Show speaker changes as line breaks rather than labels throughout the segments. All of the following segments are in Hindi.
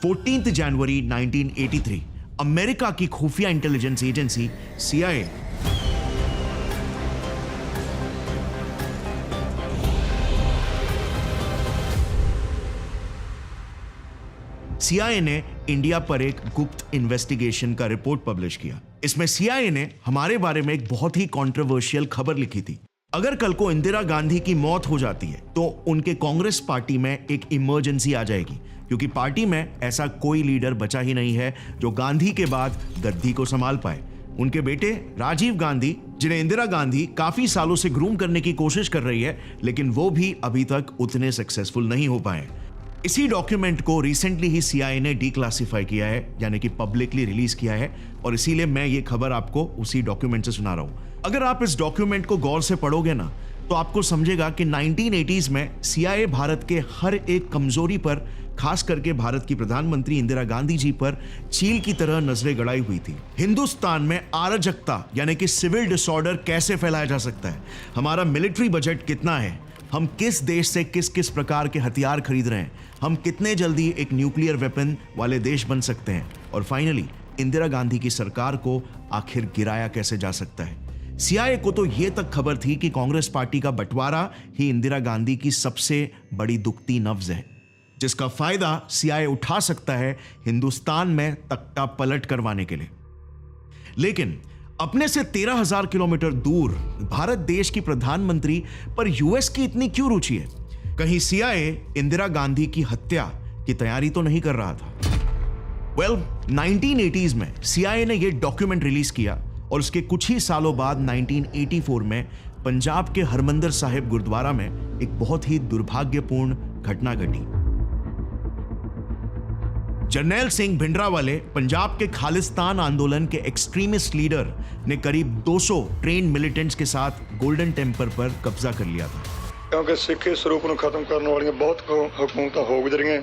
14 जनवरी 1983 अमेरिका की खुफिया इंटेलिजेंस एजेंसी CIA ने इंडिया पर एक गुप्त इन्वेस्टिगेशन का रिपोर्ट पब्लिश किया। इसमें CIA ने हमारे बारे में एक बहुत ही कंट्रोवर्शियल खबर लिखी थी। अगर कल को इंदिरा गांधी की मौत हो जाती है तो उनके कांग्रेस पार्टी में एक इमरजेंसी आ जाएगी, क्योंकि पार्टी में ऐसा कोई लीडर बचा ही नहीं है जो गांधी के बाद गद्दी को संभाल पाए। उनके बेटे राजीव गांधी, जिन्हें इंदिरा गांधी काफी सालों से ग्रूम करने की कोशिश कर रही है, लेकिन वो भी अभी तक उतने सक्सेसफुल नहीं हो पाए। इसी डॉक्यूमेंट को रिसेंटली ही CIA ने डिक्लासिफाई किया है, यानी कि पब्लिकली रिलीज किया है, और इसीलिए मैं ये खबर आपको उसी डॉक्यूमेंट से सुना रहा हूं। अगर आप इस डॉक्यूमेंट को गौर से पढ़ोगे ना, तो आपको समझेगा कि 1980s में CIA भारत के हर एक कमजोरी पर, खास करके भारत की प्रधानमंत्री इंदिरा गांधी जी पर चील की तरह नजरें गड़ाई हुई थी। हिंदुस्तान में अराजकता यानी कि सिविल डिसऑर्डर कैसे फैलाया जा सकता है, हमारा मिलिट्री बजट कितना है, हम किस देश से किस किस प्रकार के हथियार खरीद रहे हैं, हम कितने जल्दी एक न्यूक्लियर वेपन वाले देश बन सकते हैं, और फाइनली इंदिरा गांधी की सरकार को आखिर गिराया कैसे जा सकता है। CIA को तो ये तक खबर थी कि कांग्रेस पार्टी का बंटवारा ही इंदिरा गांधी की सबसे बड़ी दुखती नब्ज है, जिसका फायदा CIA उठा सकता है हिंदुस्तान में तख्ता पलट करवाने के लिए। लेकिन अपने से 13,000 किलोमीटर दूर भारत देश की प्रधानमंत्री पर US की इतनी क्यों रुचि है? कहीं CIA इंदिरा गांधी की हत्या की तैयारी तो नहीं कर रहा था? 1980s में CIA ने यह डॉक्यूमेंट रिलीज किया, और उसके कुछ ही सालों बाद 1984 में पंजाब के हरमंदिर साहिब गुरुद्वारा में एक बहुत ही दुर्भाग्यपूर्ण घटना घटी। जरनैल सिंह भिंडरावाले, पंजाब के खालिस्तान आंदोलन के एक्सट्रीमिस्ट लीडर, ने करीब 200 ट्रेन मिलिटेंट्स के साथ गोल्डन टेम्पल पर कब्जा कर लिया था।
क्योंकि सिख स्वरूप को खत्म करने वाली बहुत हुकूमत हो गुजरी,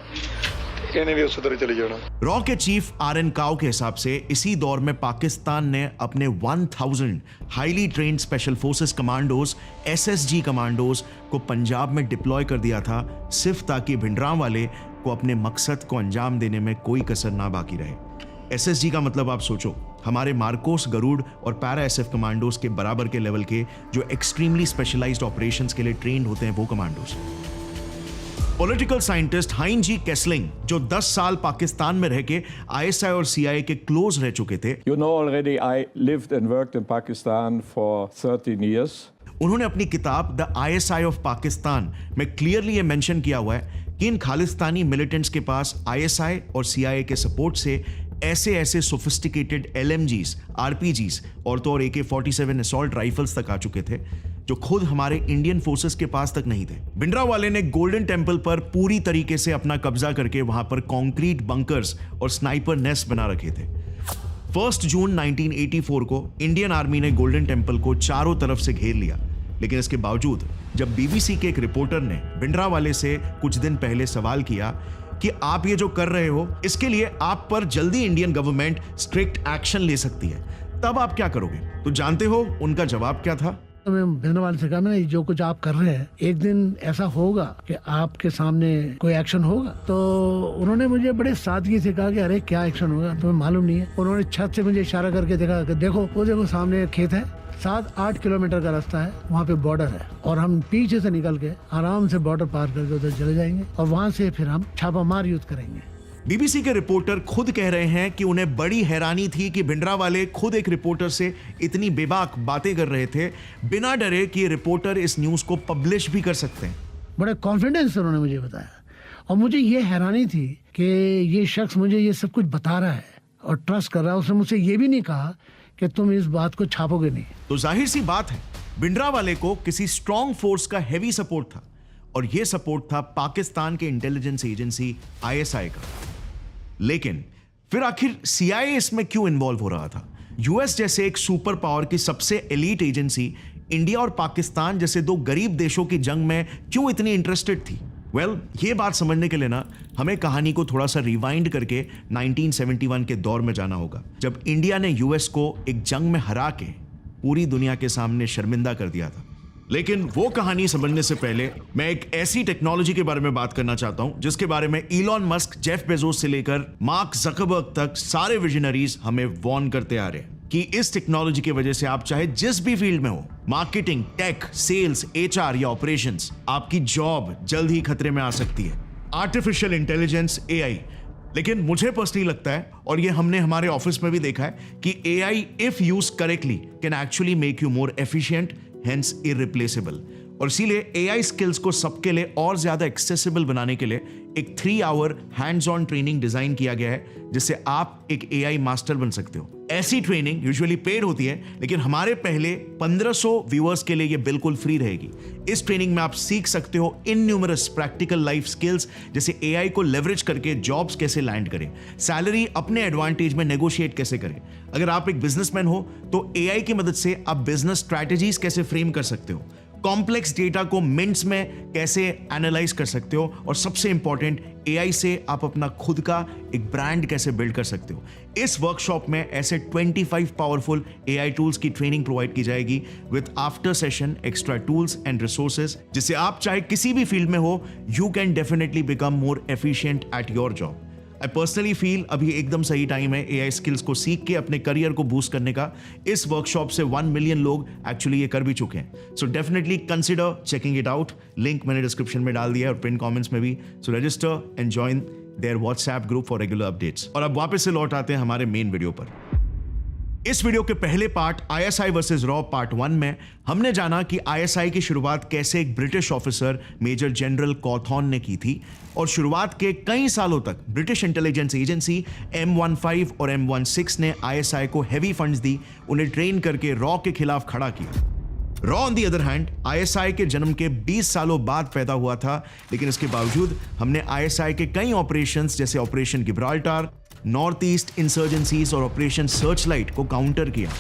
इन्हें भी उस तरह चली जाना।
रॉ के चीफ RN काओ के हिसाब से इसी दौर में पाकिस्तान ने अपने 1000 highly trained special forces commandos SSG commandos को पंजाब में डिप्लॉय कर दिया था, सिर्फ ताकि भिंडरावाले को अपने मकसद को अंजाम देने में कोई कसर ना बाकी रहे। SSG का मतलब आप सोचो, हमारे मार्कोस, गरुड़ और पैरा SF कमांडोज के बराबर के लेवल के, जो एक्सट्रीमली स्पेशलाइज्ड ऑपरेशंस के लिए ट्रेंड होते हैं, वो कमांडोज। पॉलिटिकल साइंटिस्ट हाइन जी केसलिंग, जो 10 साल पाकिस्तान में रह के ISI और CIA के क्लोज रह चुके थे,
You know already I lived and worked in Pakistan for 13 years.
उन्होंने अपनी किताब द ISI ऑफ पाकिस्तान में क्लियरली ये मेंशन किया हुआ है कि इन खालिस्तानी मिलिटेंट्स के पास ISI और CIA के सपोर्ट से ऐसे सोफिस्टिकेटेड LMGs, RPGs और तो और AK-47 असॉल्ट राइफल्स तक आ चुके थे, जो खुद हमारे इंडियन फोर्सेस के पास तक नहीं थे। भिंडरावाले ने गोल्डन टेम्पल पर पूरी तरीके से अपना कब्जा करके वहां पर कंक्रीट बंकर्स और स्नाइपर नेस्ट बना रखे थे। 1 जून 1984 को इंडियन आर्मी ने गोल्डन टेम्पल को चारों तरफ से घेर लिया, लेकिन इसके बावजूद जब BBC के एक रिपोर्टर ने भिंडरावाले से कुछ दिन पहले सवाल किया कि आप ये जो कर रहे हो, इसके लिए आप पर जल्दी इंडियन गवर्नमेंट स्ट्रिक्ट एक्शन ले सकती है, तब आप क्या करोगे? तो जानते हो उनका जवाब क्या था?
तो मैं भिंडरावाले से कहा, मैंने जो कुछ आप कर रहे हैं, एक दिन ऐसा होगा कि आपके सामने कोई एक्शन होगा। तो उन्होंने मुझे बड़े सादगी से कहा कि अरे क्या एक्शन होगा, तुम्हें मालूम नहीं है। उन्होंने छत से मुझे इशारा करके देखा कि देखो वो देखो सामने एक खेत है, 7-8 किलोमीटर का रास्ता है, वहाँ पे बॉर्डर है, और हम पीछे से निकल के आराम से बॉर्डर पार करके उधर चले जाएंगे, और वहाँ से फिर हम छापामार युद्ध करेंगे।
BBC के रिपोर्टर खुद कह रहे हैं कि उन्हें बड़ी हैरानी थी कि भिंडरावाले खुद एक रिपोर्टर से इतनी बेबाक बातें कर रहे थे, बिना डरे कि रिपोर्टर इस न्यूज को पब्लिश भी कर सकते हैं।
बड़े कॉन्फिडेंस से उन्होंने मुझे बताया, और मुझे ये हैरानी थी कि ये शख्स मुझे ये सब कुछ बता रहा है और ट्रस्ट कर रहा है। उसने मुझसे ये भी नहीं कहा कि तुम इस बात को छापोगे नहीं।
तो जाहिर सी बात है, भिंडरावाले को किसी स्ट्रॉन्ग फोर्स का हैवी सपोर्ट था, और यह सपोर्ट था पाकिस्तान के इंटेलिजेंस एजेंसी ISI का। लेकिन फिर आखिर CIA इसमें क्यों इन्वॉल्व हो रहा था? US जैसे एक सुपर पावर की सबसे एलीट एजेंसी इंडिया और पाकिस्तान जैसे दो गरीब देशों की जंग में क्यों इतनी इंटरेस्टेड थी? ये बात समझने के लिए ना हमें कहानी को थोड़ा सा रिवाइंड करके 1971 के दौर में जाना होगा, जब इंडिया ने US को एक जंग में हरा के पूरी दुनिया के सामने शर्मिंदा कर दिया था। लेकिन वो कहानी समझने से पहले मैं एक ऐसी टेक्नोलॉजी के बारे में बात करना चाहता हूं जिसके बारे में इलॉन मस्क, जेफ बेजोस से लेकर मार्क जकरबर्ग तक सारे विजनरीज हमें वार्न करते आ रहे हैं कि इस टेक्नोलॉजी की वजह से आप चाहे जिस भी फील्ड में हो, मार्केटिंग, टेक, सेल्स, एचआर या ऑपरेशंस, आपकी जॉब जल्द ही खतरे में आ सकती है। Artificial intelligence, AI. लेकिन मुझे पर्सनली लगता है, और ये हमने हमारे ऑफिस में भी देखा है, कि AI if use correctly can actually make you more efficient, hence irreplaceable. और इसीलिए एआई स्किल्स को सबके लिए और ज्यादा एक्सेसिबल बनाने के लिए एक 3 hour hands on training design किया गया है जिससे आप एक एआई मास्टर बन सकते हो। ऐसी ट्रेनिंग यूजुअली पेड होती है, लेकिन हमारे पहले 1500 व्यूअर्स के लिए ये बिल्कुल फ्री रहेगी। इस ट्रेनिंग में आप सीख सकते हो इनन्यूमरस प्रैक्टिकल लाइफ स्किल्स, जैसे एआई को लेवरेज करके जॉब्स कैसे लैंड करें, सैलरी अपने एडवांटेज में नेगोशिएट कैसे करें। अगर आप एक बिजनेसमैन हो तो एआई की मदद से आप बिजनेस स्ट्रैटेजीज कैसे फ्रेम कर सकते हो, कॉम्प्लेक्स डेटा को मिनट्स में कैसे एनालाइज कर सकते हो, और सबसे इंपॉर्टेंट, एआई से आप अपना खुद का एक ब्रांड कैसे बिल्ड कर सकते हो। इस वर्कशॉप में ऐसे 25 पावरफुल एआई टूल्स की ट्रेनिंग प्रोवाइड की जाएगी with after session extra tools and resources, जिससे आप चाहे किसी भी फील्ड में हो, you can definitely become more efficient at your job. I personally feel अभी एकदम सही टाइम है एआई स्किल्स को सीख के अपने करियर को बूस्ट करने का। इस वर्कशॉप से 1 मिलियन लोग एक्चुअली ये कर भी चुके हैं। So definitely consider checking it out. Link मैंने डिस्क्रिप्शन में डाल दिया है और पिन कमेंट्स में भी। So register and join their WhatsApp group for regular updates. और अब वापस से लौट आते हैं हमारे मेन वीडियो पर। इस वीडियो के पहले part ISI versus raw part 1 में हमने जाना कि आईएसआई की शुरुआत कैसे एक ब्रिटिश ऑफिसर मेजर जनरल कॉथॉर्न ने की थी, और शुरुआत के कई सालों तक ब्रिटिश इंटेलिजेंस एजेंसी M15 और M16 ने आईएसआई को हेवी फंड्स दी, उन्हें ट्रेन करके रॉ के खिलाफ खड़ा किया। Raw on the other hand ISI के जन्म के 20 सालों बाद पैदा हुआ था, लेकिन इसके बावजूद हमने आईएसआई के कई ऑपरेशंस जैसे ऑपरेशन गिब्राल्टार, नॉर्थ ईस्ट इंसर्जेंसीज और ऑपरेशन सर्चलाइट को काउंटर किया।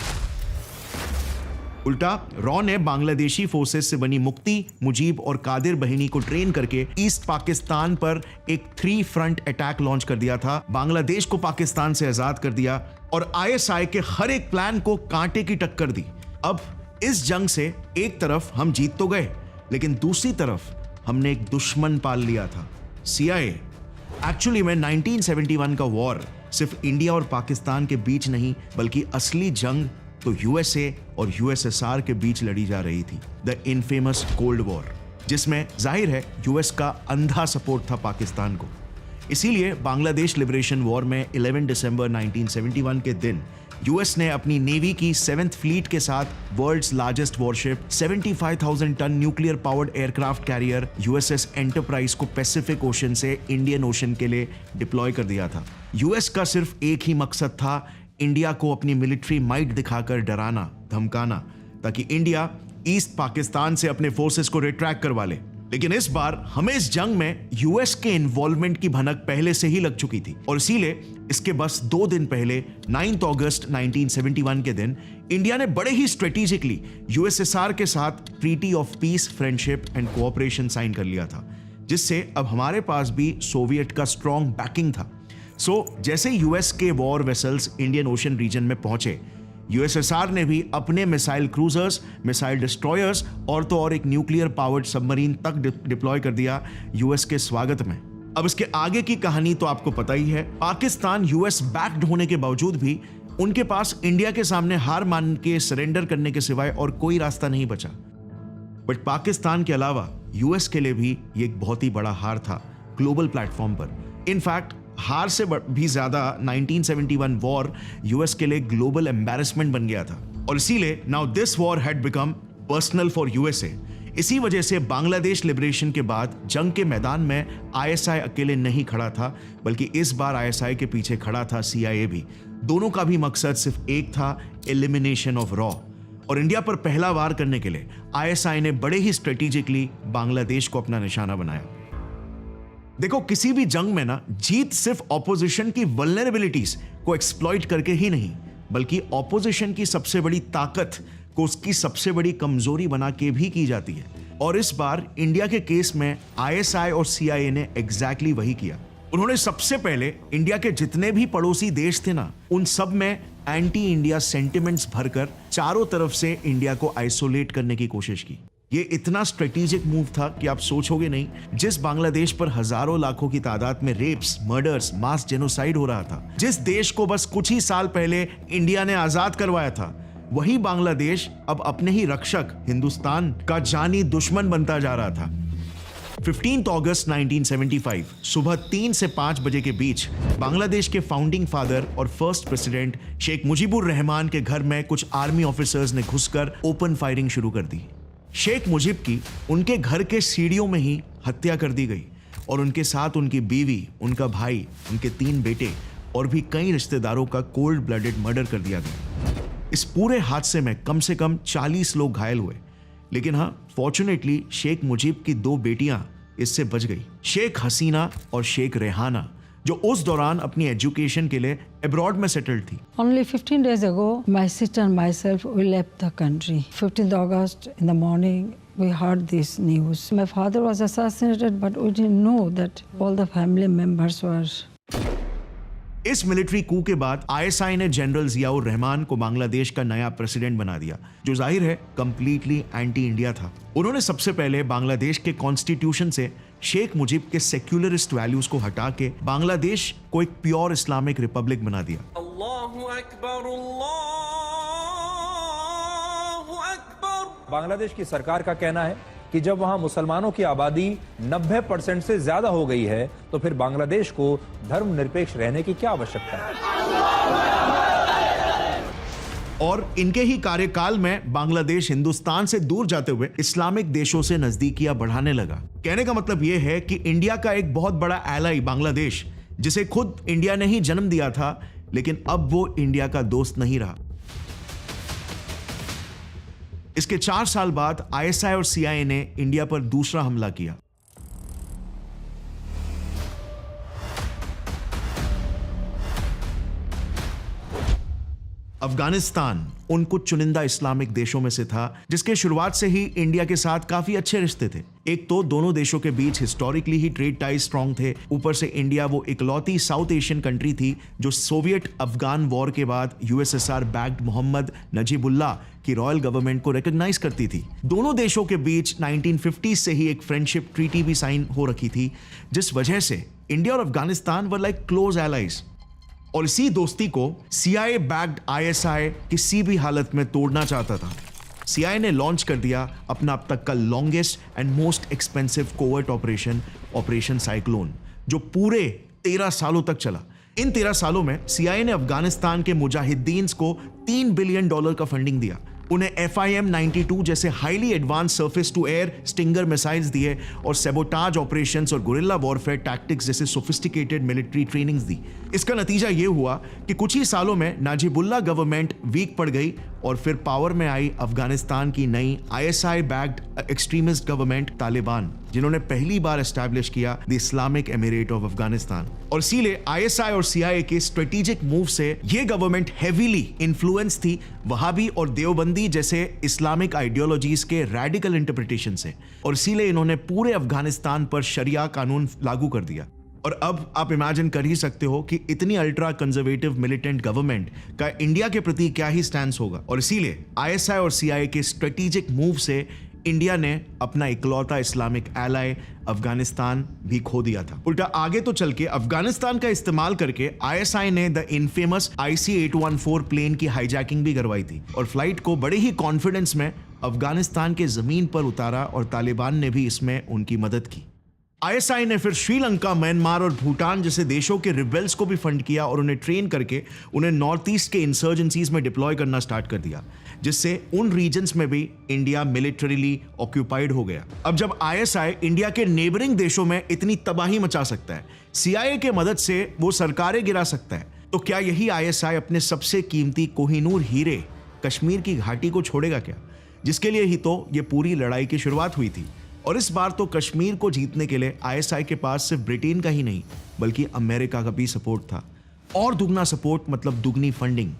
उल्टा रॉ ने बांग्लादेशी फोर्सेस से बनी मुक्ति, मुजीब और कादिर बहिनी को ट्रेन करके ईस्ट पाकिस्तान पर एक 3 फ्रंट अटैक लॉन्च कर दिया था, बांग्लादेश को पाकिस्तान से आजाद कर दिया और आईएसआई के हर एक प्लान को कांटे की टक्कर दी। अब इस जंग से एक तरफ हम जीत तो गए, लेकिन दूसरी तरफ हमने एक दुश्मन पाल लिया था, CIA। एक्चुअली में 1971 का वॉर सिर्फ इंडिया और पाकिस्तान के बीच नहीं, बल्कि असली जंग तो यूएसए और यूएसएसआर के बीच लड़ी जा रही थी, द इनफेमस कोल्ड वॉर, जिसमें जाहिर है यूएस का अंधा सपोर्ट था पाकिस्तान को। इसीलिए बांग्लादेश लिबरेशन वॉर में 11 दिसंबर 1971 के दिन यूएस ने अपनी नेवी की 7th फ्लीट के साथ world's largest warship 75,000 ton nuclear powered aircraft carrier USS Enterprise को पैसिफिक ओशन से इंडियन ओशन के लिए डिप्लॉय कर दिया था। यूएस का सिर्फ एक ही मकसद था, इंडिया को अपनी मिलिट्री माइट दिखाकर डराना, धमकाना, ताकि इंडिया ईस्ट पाकिस्तान से अपने फोर्सेस को रिट्रैक्ट करवा ले। लेकिन इस बार हमें इस जंग में यूएस के इन्वॉल्वमेंट की भनक पहले से ही लग चुकी थी, और इसीलिए इसके बस 2 दिन पहले 9 अगस्त 1971 के दिन इंडिया ने बड़े ही स्ट्रेटेजिकली यूएसएसआर के साथ treaty of peace, friendship and cooperation sign कर लिया था, जिससे अब हमारे पास भी सोवियत का स्ट्रॉन्ग बैकिंग था। सो जैसे यूएस के war vessels Indian Ocean region में पहुंचे, यूएसएसआर ने भी अपने मिसाइल क्रूजर्स, मिसाइल डिस्ट्रॉयर्स और तो और एक न्यूक्लियर पावर्ड सबमरीन तक डिप्लॉय कर दिया यूएस के स्वागत में। अब इसके आगे की कहानी तो आपको पता ही है। पाकिस्तान यूएस बैक्ड होने के बावजूद भी उनके पास इंडिया के सामने हार मान के सरेंडर करने के सिवाय और कोई रास्ता नहीं बचा। बट पाकिस्तान के अलावा यूएस के लिए भी ये एक बहुत ही बड़ा हार था ग्लोबल प्लेटफॉर्म पर। इनफैक्ट हार से भी ज्यादा 1971 वॉर यूएस के लिए ग्लोबल एम्बैरेसमेंट बन गया था, और इसीलिए now this war had become personal for USA. इसी वजह से बांग्लादेश लिबरेशन के बाद जंग के मैदान में आईएसआई अकेले नहीं खड़ा था, बल्कि इस बार आईएसआई के पीछे खड़ा था CIA भी। दोनों का भी मकसद सिर्फ एक था, एलिमिनेशन ऑफ रॉ। और इंडिया पर पहला वार करने के लिए आईएसआई ने बड़े ही स्ट्रेटेजिकली बांग्लादेश को अपना निशाना बनाया। देखो, किसी भी जंग में ना जीत सिर्फ ऑपोजिशन की वल्नरेबिलिटीज को एक्सप्लॉइट करके ही नहीं, बल्कि ऑपोजिशन की सबसे बड़ी ताकत को उसकी सबसे बड़ी कमजोरी बना के भी की जाती है। और इस बार इंडिया के केस में आईएसआई और CIA ने एग्जैक्टली वही किया। उन्होंने सबसे पहले इंडिया के जितने भी पड़ोसी देश थे ना, उन सब में एंटी इंडिया सेंटिमेंट्स भरकर चारों तरफ से इंडिया को आइसोलेट करने की कोशिश की। ये इतना स्ट्रेटेजिक मूव था कि आप सोचोगे नहीं, जिस बांग्लादेश पर हजारों लाखों की तादाद में रेप्स, मर्डर्स, मास जेनोसाइड हो रहा था, जिस देश को बस कुछ ही साल पहले इंडिया ने आजाद करवाया था, वही बांग्लादेश अब अपने ही रक्षक हिंदुस्तान का जानी दुश्मन बनता जा रहा था। 15 अगस्त 1975 सुबह 3 से 5 बजे के बीच बांग्लादेश के फाउंडिंग फादर और first president Sheikh Mujibur Rahman के घर में कुछ आर्मी ऑफिसर्स ने घुसकर ओपन फायरिंग शुरू कर दी। शेख मुजीब की उनके घर के सीढ़ियों में ही हत्या कर दी गई और उनके साथ उनकी बीवी, उनका भाई, उनके 3 बेटे और भी कई रिश्तेदारों का कोल्ड ब्लडेड मर्डर कर दिया गया। इस पूरे हादसे में कम से कम 40 लोग घायल हुए, लेकिन हाँ, फॉर्चुनेटली शेख मुजीब की 2 बेटियां इससे बच गई, शेख हसीना और शेख रेहाना, जो उस दौरान अपनी एजुकेशन के लिए अब्रॉड में सेटल्ड थी।
Only 15 days ago, my sister and myself, we left the country. 15th August in the morning, we heard this news. My father was assassinated, but we didn't know that all the family members were.
इस मिलिट्री कू के बाद आईएसआई ने जनरल जियाउर रहमान को बांग्लादेश का नया प्रेसिडेंट बना दिया, जो जाहिर है कंप्लीटली एंटी इंडिया था। उन्होंने सबसे पहले बांग्लादेश के कॉन्स्टिट्यूशन से शेख मुजीब के सेक्युलरिस्ट वैल्यूज को हटा के बांग्लादेश को एक प्योर इस्लामिक रिपब्लिक बना दिया।
अल्लाहु अकबर, अल्लाहु अकबर।
बांग्लादेश की सरकार का कहना है कि जब वहां मुसलमानों की आबादी 90% से ज्यादा हो गई है, तो फिर बांग्लादेश को धर्मनिरपेक्ष रहने की क्या आवश्यकता है।
और इनके ही कार्यकाल में बांग्लादेश हिंदुस्तान से दूर जाते हुए इस्लामिक देशों से नजदीकियां बढ़ाने लगा। कहने का मतलब यह है कि इंडिया का एक बहुत बड़ा एलाई बांग्लादेश, जिसे खुद इंडिया ने ही जन्म दिया था, लेकिन अब वो इंडिया का दोस्त नहीं रहा। इसके 4 साल बाद आईएसआई और सीआईए ने इंडिया पर दूसरा हमला किया। अफगानिस्तान उन कुछ चुनिंदा इस्लामिक देशों में से था जिसके शुरुआत से ही इंडिया के साथ काफी अच्छे रिश्ते थे। एक तो दोनों देशों के बीच हिस्टोरिकली ही ट्रेड टाइज स्ट्रॉन्ग थे, ऊपर से इंडिया वो इकलौती साउथ एशियन कंट्री थी जो सोवियत अफगान वॉर के बाद यूएसएसआर बैक्ड मोहम्मद नजीबुल्लाह की रॉयल गवर्नमेंट को रिकॉग्नाइज करती थी। दोनों देशों के बीच 1950 से ही एक फ्रेंडशिप ट्रीटी भी साइन हो रखी थी, जिस वजह से इंडिया और Afghanistan were like close allies. और इसी दोस्ती को सीआईए बैक्ड आईएसआई किसी भी हालत में तोड़ना चाहता था। सीआईए ने लॉन्च कर दिया अपना अब तक का longest and most expensive covert operation cyclone, जो पूरे 13 सालों तक चला। इन 13 सालों में सीआईए ने अफगानिस्तान के मुजाहिदीन को $3 बिलियन का फंडिंग दिया, उन्हें FIM-92 जैसे highly advanced surface to air Stinger missiles दिए और सेबोटाज ऑपरेशंस और गुरिल्ला वॉरफेयर टैक्टिक्स जैसे सोफिस्टिकेटेड मिलिट्री ट्रेनिंग्स दी। इसका नतीजा यह हुआ कि कुछ ही सालों में नाजिबुल्लाह गवर्नमेंट वीक पड़ गई और फिर पावर में आई अफगानिस्तान की नई ISI backed extremist government Taliban, जिन्होंने पहली बार एस्टैब्लिश किया the Islamic emirate of Afghanistan. और इसीलिए आईएसआई और सीआईए के स्ट्रेटेजिक मूव से यह गवर्नमेंट हेवीली इन्फ्लुएंस थी वहाबी और देवबंदी जैसे इस्लामिक आइडियोलॉजीज के रेडिकल इंटरप्रिटेशन से, और इसीलिए इन्होंने पूरे अफगानिस्तान पर शरिया कानून लागू कर दिया। और अब आप इमेजिन कर ही सकते हो कि इतनी अल्ट्रा कंजर्वेटिव मिलिटेंट गवर्नमेंट का इंडिया के प्रति क्या ही स्टैंड होगा। और इसीलिए आईएसआई और सीआईए के स्ट्रेटेजिक मूव से इंडिया ने अपना इकलौता इस्लामिक एलाई अफगानिस्तान भी खो दिया था। उल्टा आगे तो चल के अफगानिस्तान का इस्तेमाल करके आईएसआई ने द इनफेमस IC-814 प्लेन की हाईजैकिंग भी करवाई थी और फ्लाइट को बड़े ही कॉन्फिडेंस में अफगानिस्तान के जमीन पर उतारा और तालिबान ने भी इसमें उनकी मदद की। आईएसआई ने फिर श्रीलंका, म्यांमार और भूटान जैसे देशों के रिबेल्स को भी फंड किया और उन्हें ट्रेन करके उन्हें नॉर्थ ईस्ट के इंसर्जेंसीज में डिप्लॉय करना स्टार्ट कर दिया, जिससे उन रीजन्स में भी इंडिया मिलिटरीली ऑक्यूपाइड हो गया। अब जब आईएसआई इंडिया के नेबरिंग देशों में इतनी तबाही मचा सकता है, सीआईए के मदद से वो सरकारें गिरा सकता है, तो क्या यही आईएसआई अपने सबसे कीमती कोहिनूर हीरे कश्मीर की घाटी को छोड़ेगा क्या, जिसके लिए ही तो ये पूरी लड़ाई की शुरुआत हुई थी। और इस बार तो कश्मीर को जीतने के लिए आईएसआई के पास सिर्फ ब्रिटेन का ही नहीं बल्कि अमेरिका का भी सपोर्ट था, और दुगना सपोर्ट मतलब दुगनी फंडिंग।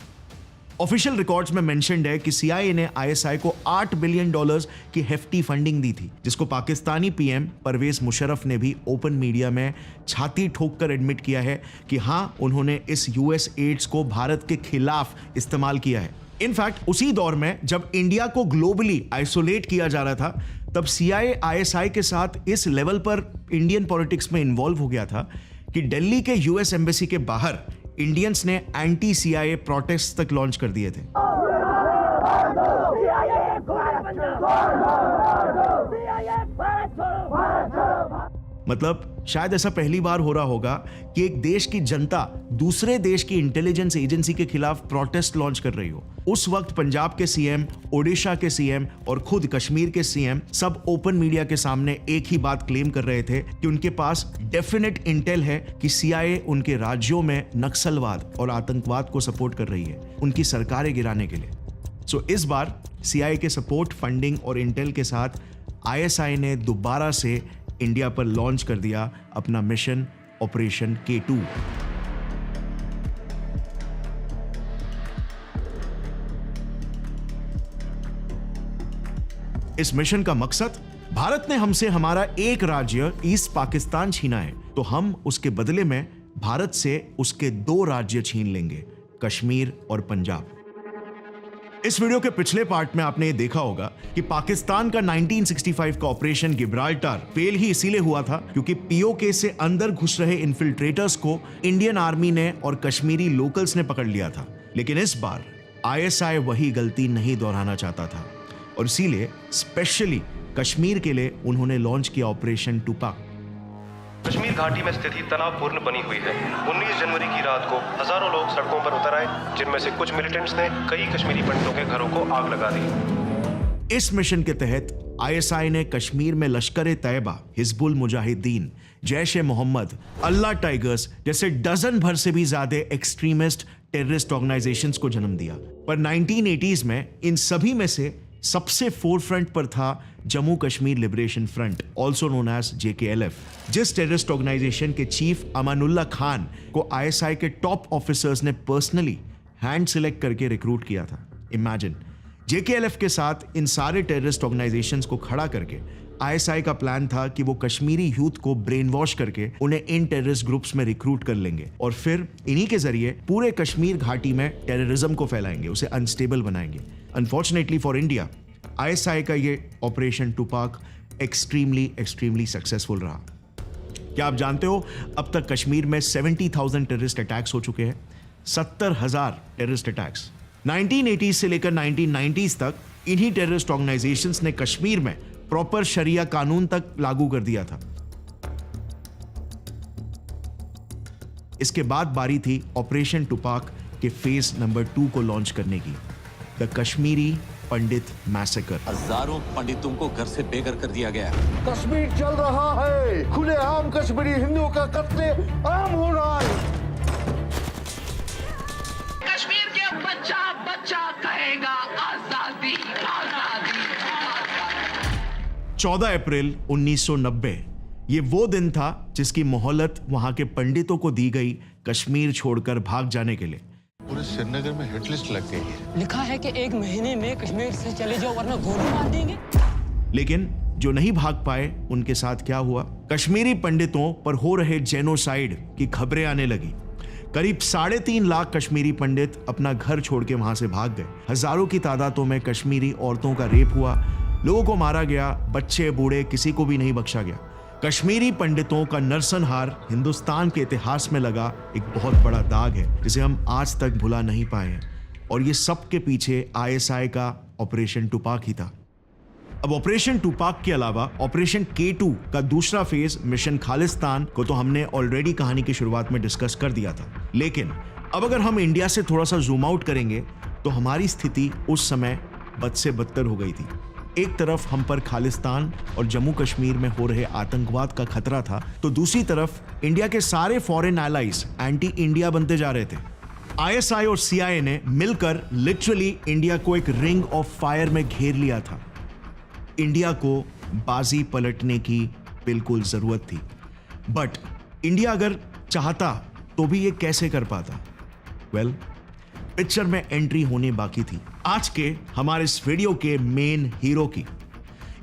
ऑफिशियल रिकॉर्ड्स में मेंशन्ड है कि सीआईए ने आईएसआई को $8 बिलियन की हेफ्टी फंडिंग दी थी, जिसको पाकिस्तानी पीएम परवेज मुशर्रफ ने भी ओपन मीडिया में छाती ठोक कर एडमिट किया है कि हाँ, उन्होंने इस यूएस एड्स को भारत के खिलाफ इस्तेमाल किया है। इनफैक्ट उसी दौर में जब इंडिया को ग्लोबली आइसोलेट किया जा रहा था, तब CIA ISI के साथ इस लेवल पर इंडियन पॉलिटिक्स में इन्वॉल्व हो गया था कि दिल्ली के US एम्बेसी के बाहर इंडियंस ने एंटी CIA प्रोटेस्ट तक लॉन्च कर दिए थे। मतलब शायद ऐसा पहली बार हो रहा होगा कि एक देश की जनता दूसरे देश की इंटेलिजेंस एजेंसी के खिलाफ प्रोटेस्ट लॉन्च कर रही हो। उस वक्त पंजाब के सीएम, ओडिशा के सीएम और खुद कश्मीर के सीएम सब ओपन मीडिया के सामने एक ही बात क्लेम कर रहे थे कि उनके पास डेफिनेट इंटेल है कि CIA उनके राज्यों में नक्सलवाद और आतंकवाद को सपोर्ट कर रही है उनकी सरकारें गिराने के लिए। सो इस बार CIA के सपोर्ट, फंडिंग और इंटेल के साथ ISI ने दोबारा से इंडिया पर लॉन्च कर दिया अपना मिशन ऑपरेशन K2। इस मिशन का मकसद, भारत ने हमसे हमारा एक राज्य ईस्ट पाकिस्तान छीना है, तो हम उसके बदले में भारत से उसके 2 राज्य छीन लेंगे, कश्मीर और पंजाब। इस वीडियो के पिछले पार्ट में आपने ये देखा होगा कि पाकिस्तान का 1965 का ऑपरेशन गिब्राल्टार फेल ही इसीलिए हुआ था क्योंकि POK से अंदर घुस रहे इन्फिल्ट्रेटर्स को इंडियन आर्मी ने और कश्मीरी लोकल्स ने पकड़ लिया था। लेकिन इस बार ISI वही गलती नहीं दोहराना चाहता था और इसीलिए स्पेशली कश्मीर के लिए उन्होंने लॉन्च किया ऑपरेशन टुपाक।
कश्मीर घाटी में स्थिति तनावपूर्ण बनी हुई है। 19 जनवरी की रात को हजारों लोग सड़कों पर उतर आए, जिनमें से कुछ मिलिटेंट्स ने कई कश्मीरी पंडितों के घरों को आग लगा दी।
इस मिशन के तहत ISI ने कश्मीर में लश्कर-ए-तैयबा, हिजबुल मुजाहिदीन, जैश-ए-मोहम्मद, अल्लाह टाइगर्स जैसे डजन भर से भी ज्यादा एक्सट्रीमिस्ट टेररिस्ट ऑर्गेनाइजेशंस को जन्म दिया। पर 1980s में इन सभी में से सबसे फोरफ्रंट पर था Jammu Kashmir liberation front, also known as JKLF, जिस टेररिस्ट ऑर्गेनाइजेशन के चीफ अमानुल्लाह खान को ISI के टॉप ऑफिसर्स ने पर्सनली हैंड सिलेक्ट करके रिक्रूट किया था। इमेजिन, JKLF के साथ इन सारे टेररिस्ट ऑर्गेनाइजेशंस को खड़ा करके ISI का प्लान था कि वो कश्मीरी यूथ को ब्रेन वॉश करके उन्हें इन टेररिस्ट ग्रुप्स में रिक्रूट कर लेंगे और फिर इन्हीं के जरिए पूरे कश्मीर घाटी में टेररिज्म को फैलाएंगे, उसे अनस्टेबल बनाएंगे। अनफॉर्चुनेटली फॉर इंडिया, ISI का ये ऑपरेशन टुपाक एक्सट्रीमली सक्सेसफुल रहा। क्या आप जानते हो अब तक कश्मीर में 70,000 टेररिस्ट अटैक्स हो चुके हैं? 70,000 टेररिस्ट अटैक्स। 1980s से लेकर 1990s तक इन्हीं टेररिस्ट ऑर्गेनाइजेशंस ने कश्मीर में प्रॉपर शरिया कानून तक लागू कर दिया था। इसके बाद बारी थी ऑपरेशन टुपाक के फेज नंबर 2 को लॉन्च करने की, द कश्मीरी पंडित मैसेकर।
हजारों पंडितों को घर से बेघर कर दिया गया।
कश्मीर चल रहा है, खुलेआम कश्मीरी हिंदुओं का कत्ले आम हो रहा है।
कश्मीर के बच्चा बच्चा कहेगा आजादी आजादी।
14 अप्रैल 1990 ये वो दिन था जिसकी मोहलत वहां के पंडितों को दी गई कश्मीर छोड़कर भाग जाने के लिए।
पूरे श्रीनगर में हिट लिस्ट लग गई है।
लिखा है कि 1 महीने में कश्मीर से चले जाओ वरना गोली मार देंगे।
लेकिन जो नहीं भाग पाए उनके साथ क्या हुआ? कश्मीरी पंडितों पर हो रहे जेनोसाइड की खबरें आने लगी। करीब 3.5 लाख कश्मीरी पंडित अपना घर छोड़ के वहां से भाग गए। हजारों की तादादों में कश्मीरी औरतों का रेप हुआ, लोगों को मारा गया, बच्चे बूढ़े किसी को भी नहीं बख्शा गया। कश्मीरी पंडितों का नरसंहार हिंदुस्तान के इतिहास में लगा एक बहुत बड़ा दाग है जिसे हम आज तक भुला नहीं पाए हैं। और ये सब के पीछे ISI का ऑपरेशन टुपाक ही था। अब ऑपरेशन टुपाक के अलावा ऑपरेशन K2 का दूसरा फेज मिशन खालिस्तान को तो हमने ऑलरेडी कहानी की शुरुआत में डिस्कस कर दिया था। लेकिन अब अगर हम इंडिया से थोड़ा सा जूम आउट करेंगे तो हमारी स्थिति उस समय बद से बदतर हो गई थी। एक तरफ हम पर खालिस्तान और जम्मू कश्मीर में हो रहे आतंकवाद का खतरा था, तो दूसरी तरफ इंडिया के सारे फॉरेन एलाइज एंटी इंडिया बनते जा रहे थे। ISI और CIA ने मिलकर लिटरली इंडिया को एक रिंग ऑफ फायर में घेर लिया था। इंडिया को बाजी पलटने की बिल्कुल जरूरत थी, बट इंडिया अगर चाहता तो भी ये कैसे कर पाता? वेल, पिक्चर में एंट्री होनी बाकी थी आज के हमारे इस वीडियो के मेन हीरो की।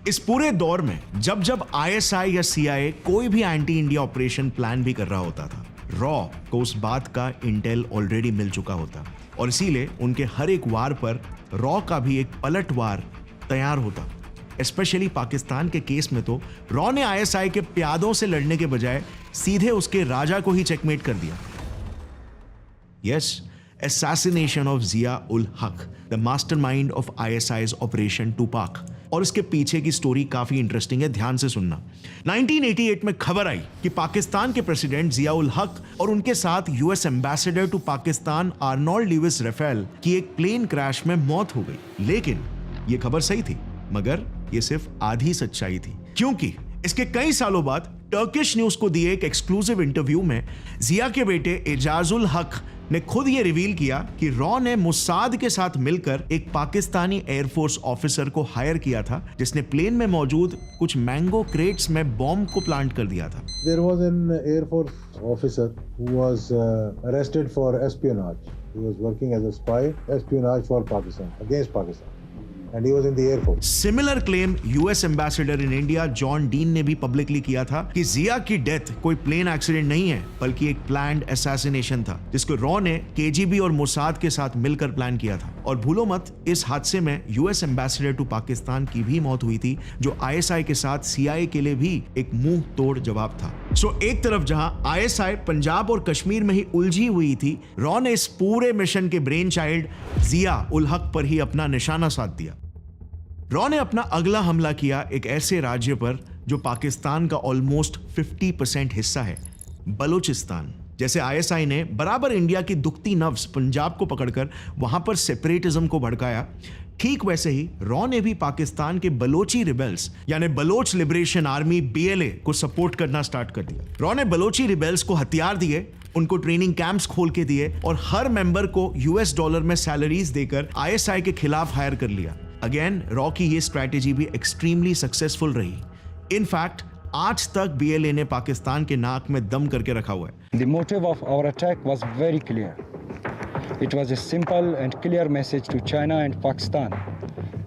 इस पूरे दौर में जब जब ISI या CIA कोई भी एंटी इंडिया ऑपरेशन प्लान भी कर रहा होता था, रॉ को उस बात का इंटेल ऑलरेडी मिल चुका होता और इसीलिए उनके हर एक वार पर रॉ का भी एक पलटवार तैयार होता। स्पेशली पाकिस्तान के केस में तो रॉ ने आईएसआई के प्यादों से लड़ने के बजाय सीधे उसके राजा को ही चेकमेट कर दिया। Yes, assassination of Zia ul Haq, the mastermind of ISI's Operation Tupac। और इसके पीछे की स्टोरी काफी इंटरेस्टिंग है, ध्यान से सुनना। 1988 में खबर आई कि पाकिस्तान के प्रेसिडेंट जिया उल हक और उनके साथ US ambassador to Pakistan Arnold Lewis Raphel की एक प्लेन क्रैश में मौत हो गई। लेकिन ये खबर सही थी, मगर ये सिर्फ आधी सच्चाई थी, क्योंकि इसके कई सालों बाद टर्किश न्यूज को दिए एक एक्सक्लूसिव इंटरव्यू में जिया के बेटे एजाजुल हक ने खुद ये रिवील किया कि रॉ ने मुसाद के साथ मिलकर एक पाकिस्तानी एयरफोर्स ऑफिसर को हायर किया था, जिसने प्लेन में मौजूद कुछ मैंगो क्रेट्स में बॉम्ब को प्लांट कर दिया था।
There was an Air Force officer who was arrested for espionage. He was working as a spy, espionage for Pakistan, against Pakistan. And he was in the Air Force.
Similar claim US ambassador in India John dean ने भी पब्लिकली किया था कि जिया की डेथ कोई प्लेन एक्सीडेंट नहीं है, बल्कि एक प्लान्ड असैसिनेशन था, जिसको रॉ ने केजीबी और मोसाद के साथ मिलकर प्लान किया था। और भूलो मत, इस हादसे में यूएस एम्बेसडर टू पाकिस्तान की भी मौत हुई थी, जो आईएसआई के साथ सीआईए के लिए भी एक मुंह तोड़ जवाब था। सो एक तरफ जहां आईएसआई पंजाब और कश्मीर में ही उलझी हुई थी, रॉ ने इस पूरे मिशन के ब्रेन चाइल्ड जिया उल हक पर ही अपना निशाना साध दिया। रॉ ने अपना अगला हमला किया एक ऐसे राज्य पर जो पाकिस्तान का ऑलमोस्ट 50% हिस्सा है, बलूचिस्तान। जैसे आईएसआई ने बराबर इंडिया की दुखती नब्ज पंजाब को पकड़कर वहां पर सेपरेटिज्म को भड़काया, ठीक वैसे ही रॉ ने भी पाकिस्तान के बलोची रिबेल्स यानी बलोच लिबरेशन आर्मी BLA को सपोर्ट करना स्टार्ट कर दिया। रॉ ने बलोची रिबेल्स को हथियार दिए, उनको ट्रेनिंग कैंप्स खोल के दिए और हर मेंबर को $US में सैलरीज देकर आईएसआई के खिलाफ हायर कर लिया। अगेन रॉ की ये स्ट्रैटेजी भी एक्सट्रीमली सक्सेसफुल रही। इनफैक्ट आज तक BLA ने पाकिस्तान के नाक में दम करके रखा हुआ है।
The motive of our attack was very clear. It was a simple and clear message to China and Pakistan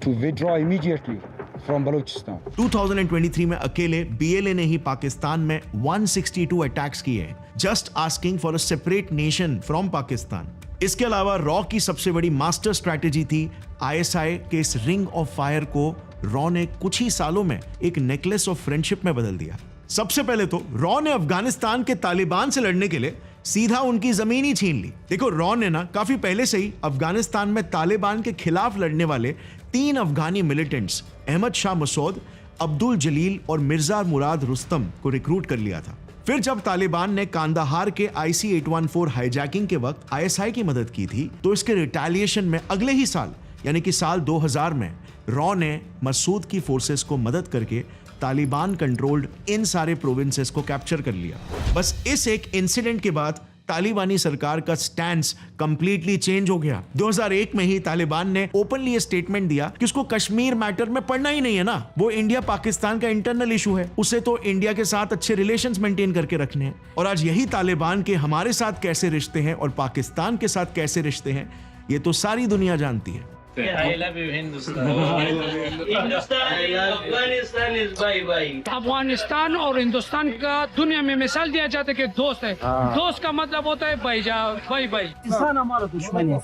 to withdraw immediately from Balochistan. 2023
में अकेले BLA ने ही पाकिस्तान में 162 अटैक्स किए हैं, just asking for a separate nation from Pakistan. इसके अलावा रॉ की सबसे बड़ी मास्टर स्ट्रैटेजी थी आईएसआई के इस रिंग ऑफ फायर को रॉ ने कुछ ही सालों में एक नेकलेस ऑफ फ्रेंडशिप में बदल दिया। सबसे पहले तो रॉ ने अफगानिस्तान के तालिबान से लड़ने के लिए सीधा उनकी जमीन ही छीन ली। देखो, रॉ ने ना काफी पहले से ही अफगानिस्तान में तालिबान के खिलाफ लड़ने वाले 3 अफगानी मिलिटेंट्स अहमद शाह मसूद, अब्दुल जलील और मिर्जा मुराद रुस्तम को रिक्रूट कर लिया था। फिर जब तालिबान ने कांदाहार के IC-814 हाईजैकिंग के वक्त आईएसआई की मदद की थी, तो इसके रिटेलिएशन में अगले ही साल यानी कि साल 2000 में रॉ ने मसूद की फोर्सेस को मदद करके तालिबान कंट्रोल्ड इन सारे प्रोविंसेस को कैप्चर कर लिया। बस इस एक इंसिडेंट के बाद तालिबानी सरकार का स्टैंस कंप्लीटली चेंज हो गया। 2001 में ही तालिबान ने ओपनली ये स्टेटमेंट दिया कि उसको कश्मीर मैटर में पढ़ना ही नहीं है ना, वो इंडिया पाकिस्तान का इंटरनल इशू है, उसे तो इंडिया के साथ अच्छे रिलेशंस मेंटेन करके रखने हैं। और आज यही तालिबान के हमारे साथ कैसे रिश्ते हैं और पाकिस्तान के साथ कैसे रिश्ते हैं, ये तो सारी दुनिया जानती है।
अफगानिस्तान और हिंदुस्तान का दुनिया में मिसाल दिया जाता है कि दोस्त है। दोस्त का मतलब होता है भाई।
इंसान हमारा दुश्मन है,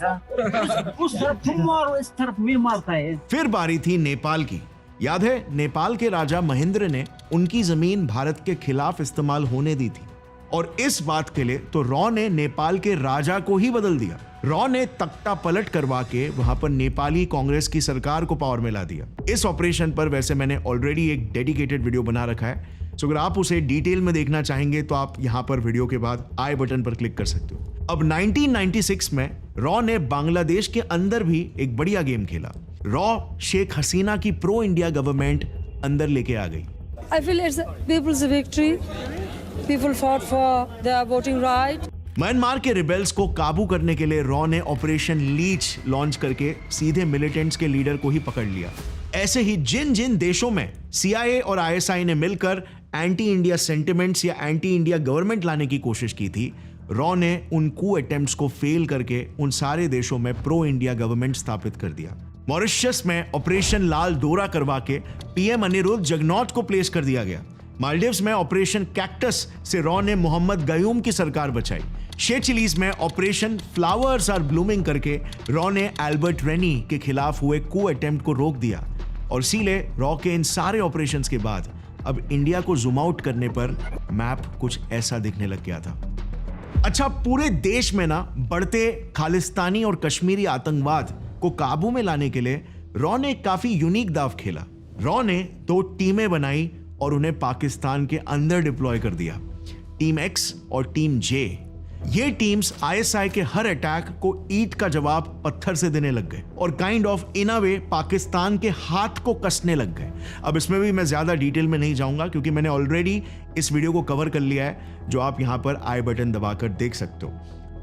उस तरफ तुम मारो, इस तरफ मैं मारता है।
फिर बारी थी नेपाल की। याद है, नेपाल के राजा महेंद्र ने उनकी जमीन भारत के खिलाफ इस्तेमाल होने दी थी, और इस बात के लिए तो रॉ ने नेपाल के राजा को ही बदल दिया। रॉ ने तख्ता पलट करवा के वहां पर नेपाली कांग्रेस की सरकार को पावर में ला दिया। इस ऑपरेशन पर वैसे मैंने ऑलरेडी एक डेडिकेटेड वीडियो बना रखा है, सो अगर आप उसे डिटेल में देखना चाहेंगे तो आप यहां पर वीडियो के बाद आई बटन पर क्लिक कर सकते हो। अब 1996 में रॉ ने बांग्लादेश के अंदर भी एक बढ़िया गेम खेला। रॉ शेख हसीना की प्रो इंडिया गवर्नमेंट अंदर लेके आ गई।
I feel it's people's victory. People fought for their voting right.
Myanmar के रिबेल्स को काबू करने के लिए रॉ ने ऑपरेशन लीच लॉन्च करके सीधे मिलिटेंट्स के लीडर को ही पकड़ लिया। ऐसे ही जिन जिन देशों में सीआईए और आईएसआई ने मिलकर एंटी इंडिया सेंटिमेंट्स या एंटी इंडिया गवर्नमेंट लाने की कोशिश की थी, रॉ ने उन कू अटेम्प्ट्स को फेल करके उन सारे देशों में प्रो इंडिया गवर्नमेंट स्थापित कर दिया। मॉरिशस में ऑपरेशन लाल डोरा करवा के पीएम अनिरुद्ध जगनॉथ को प्लेस कर दिया गया। मालदीव्स में ऑपरेशन कैक्टस से रॉ ने मोहम्मद गयूम की सरकार बचाई। शेचिलीज में ऑपरेशन फ्लावर्स आर ब्लूमिंग करके रॉ ने एल्बर्ट रेनी के खिलाफ हुए कू अटेम्प्ट को रोक दिया। और इसीलिए रॉ के इन सारे ऑपरेशंस के बाद अब इंडिया को जूम आउट करने पर मैप कुछ ऐसा दिखने लग गया था। अच्छा, पूरे देश में ना बढ़ते खालिस्तानी और कश्मीरी आतंकवाद को काबू में लाने के लिए रॉ ने एक काफी यूनिक दाव खेला। रॉ ने 2 टीमें बनाई और उन्हें पाकिस्तान के अंदर डिप्लॉय कर दिया, टीम एक्स और टीम जे। ये टीम्स आईएसआई के हर अटैक को ईंट का जवाब पत्थर से देने लग गए और काइंड ऑफ इन अ वे पाकिस्तान के हाथ को कसने लग गए। अब इसमें भी मैं ज्यादा डिटेल में नहीं जाऊंगा क्योंकि मैंने ऑलरेडी इस वीडियो को कवर कर लिया है, जो आप यहां पर आई बटन दबाकर देख सकते हो।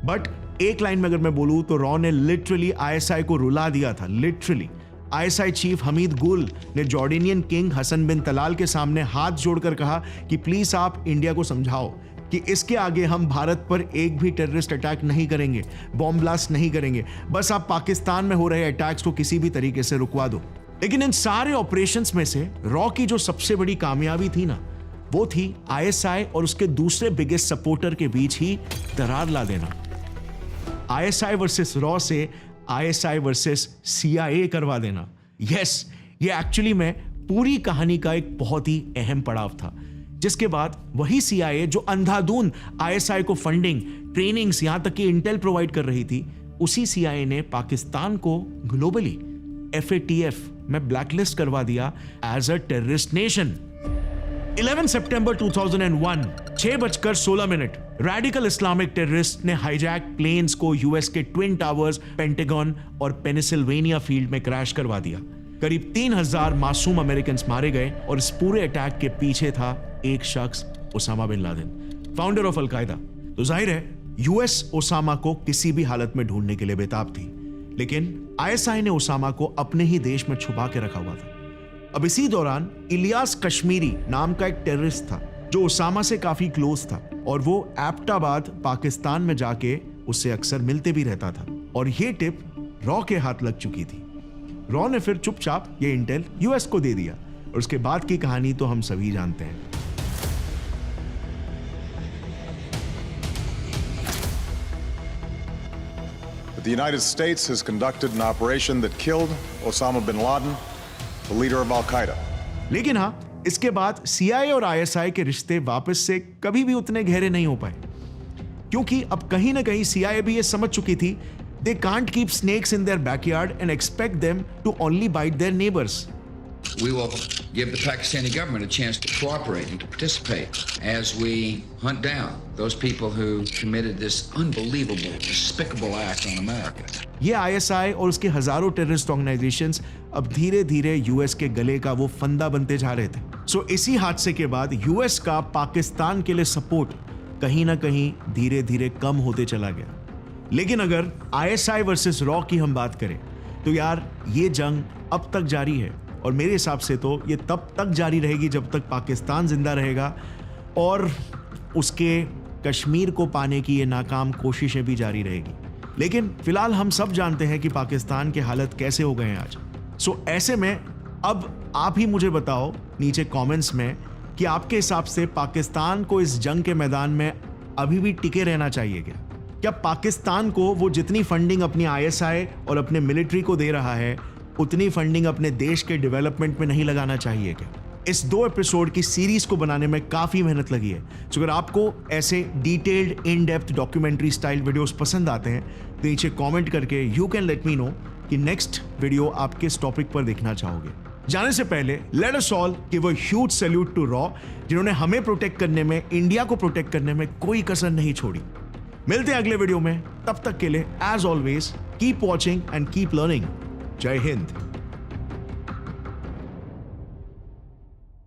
बट एक लाइन में अगर मैं बोलूं तो रॉ ने लिटरली आईएसआई को रुला दिया था। लिटरली आईएसआई चीफ हमीद गुल ने जॉर्डेनियन किंग हसन बिन तलाल के सामने हाथ जोड़कर कहा कि प्लीज आप इंडिया को समझाओ कि इसके आगे हम भारत पर एक भी टेररिस्ट अटैक नहीं करेंगे, बॉम्ब ब्लास्ट नहीं करेंगे, बस आप पाकिस्तान में हो रहे अटैक्स को किसी भी तरीके से रुकवा दो। लेकिन इन सारे ऑपरेशंस में से रॉ की जो सबसे बड़ी कामयाबी थी ना, वो थी आईएसआई और उसके दूसरे बिगेस्ट सपोर्टर के बीच ही दरार ला देना। आईएसआई वर्सेस रॉ से आईएसआई वर्सेस सीआईए करवा देना। यस, ये एक्चुअली में पूरी कहानी का एक बहुत ही अहम पड़ाव था, जिसके बाद वही सीआईए जो अंधाधुंध आईएसआई को फंडिंग, ट्रेनिंग्स, यहां तक कि इंटेल प्रोवाइड कर रही थी, उसी सीआईए ने पाकिस्तान को ग्लोबली FATF में ब्लैकलिस्ट करवा दिया एज अ टेररिस्ट नेशन। 11 सितंबर 2001 6:16 रेडिकल इस्लामिक टेररिस्ट ने हाईजैक प्लेन्स को यूएस के ट्विन टावर्स, पेंटागन और पेनिसिल्वेनिया फील्ड में क्रैश करवा दिया। करीब 3000 मासूम अमेरिकन मारे गए और इस पूरे अटैक के पीछे था एक शख्स, Osama bin Laden, founder of al-Qaeda. तो जाहिर है यूएस ओसामा को किसी भी हालत में ढूंढने के लिए बेताब थी, लेकिन आईएसआई ने ओसामा को अपने ही देश में छुपा के रखा हुआ था। अब इसी दौरान इलियास कश्मीरी नाम का एक टेररिस्ट था जो ओसामा से काफी क्लोज था और वो एबटाबाद पाकिस्तान में जाके उससे अक्सर मिलते भी रहता था और ये टिप रॉ के हाथ लग चुकी थी। रॉ ने फिर चुपचाप ये इंटेल यूएस को दे दिया और उसके बाद की कहानी तो हम सभी जानते हैं।
The United States has conducted an operation that killed Osama bin Laden, the leader of Al-Qaeda.
लेकिन हाँ, इसके बाद सीआईए और आईएसआई के रिश्ते वापस से कभी भी उतने गहरे नहीं हो पाए, क्योंकि अब कहीं ना कहीं सीआईए भी ये समझ चुकी थी they can't keep snakes in their backyard and expect them to only bite their neighbors.
We will give the Pakistani government a chance to cooperate and to participate as we hunt down those people who committed this unbelievable, despicable act on America.
ये आईएसआई और उसके हजारों टेररिस्ट ऑर्गेनाइजेशंस अब धीरे धीरे यूएस के गले का वो फंदा बनते जा रहे थे। सो इसी हादसे के बाद यूएस का पाकिस्तान के लिए सपोर्ट कहीं ना कहीं धीरे धीरे कम होते चला गया। लेकिन अगर आईएसआई वर्सेस रॉ की हम बात करें तो यार ये जंग अब तक जारी है और मेरे हिसाब से तो ये तब तक जारी रहेगी जब तक पाकिस्तान जिंदा रहेगा और उसके कश्मीर को पाने की ये नाकाम कोशिशें भी जारी रहेगी। लेकिन फिलहाल हम सब जानते हैं कि पाकिस्तान के हालत कैसे हो गए हैं आज। सो ऐसे में अब आप ही मुझे बताओ नीचे कमेंट्स में कि आपके हिसाब से पाकिस्तान को इस जंग के मैदान में अभी भी टिके रहना चाहिए क्या? क्या पाकिस्तान को वो जितनी फंडिंग अपनी आईएसआई और अपने मिलिट्री को दे रहा है उतनी फंडिंग अपने देश के डेवलपमेंट में नहीं लगाना चाहिए क्या? इस 2 एपिसोड की सीरीज को बनाने में काफी मेहनत लगी है। तो अगर आपको ऐसे detailed in depth documentary style videos पसंद आते हैं तो नीचे कमेंट करके you can let me know कि नेक्स्ट वीडियो आप किस टॉपिक पर देखना चाहोगे। जाने से पहले let us all give a huge salute to रॉ, जिन्होंने हमें प्रोटेक्ट करने में, इंडिया को प्रोटेक्ट करने में कोई कसर नहीं छोड़ी। मिलते हैं अगले वीडियो में, तब तक के लिए as always keep watching and keep learning. जय हिंद।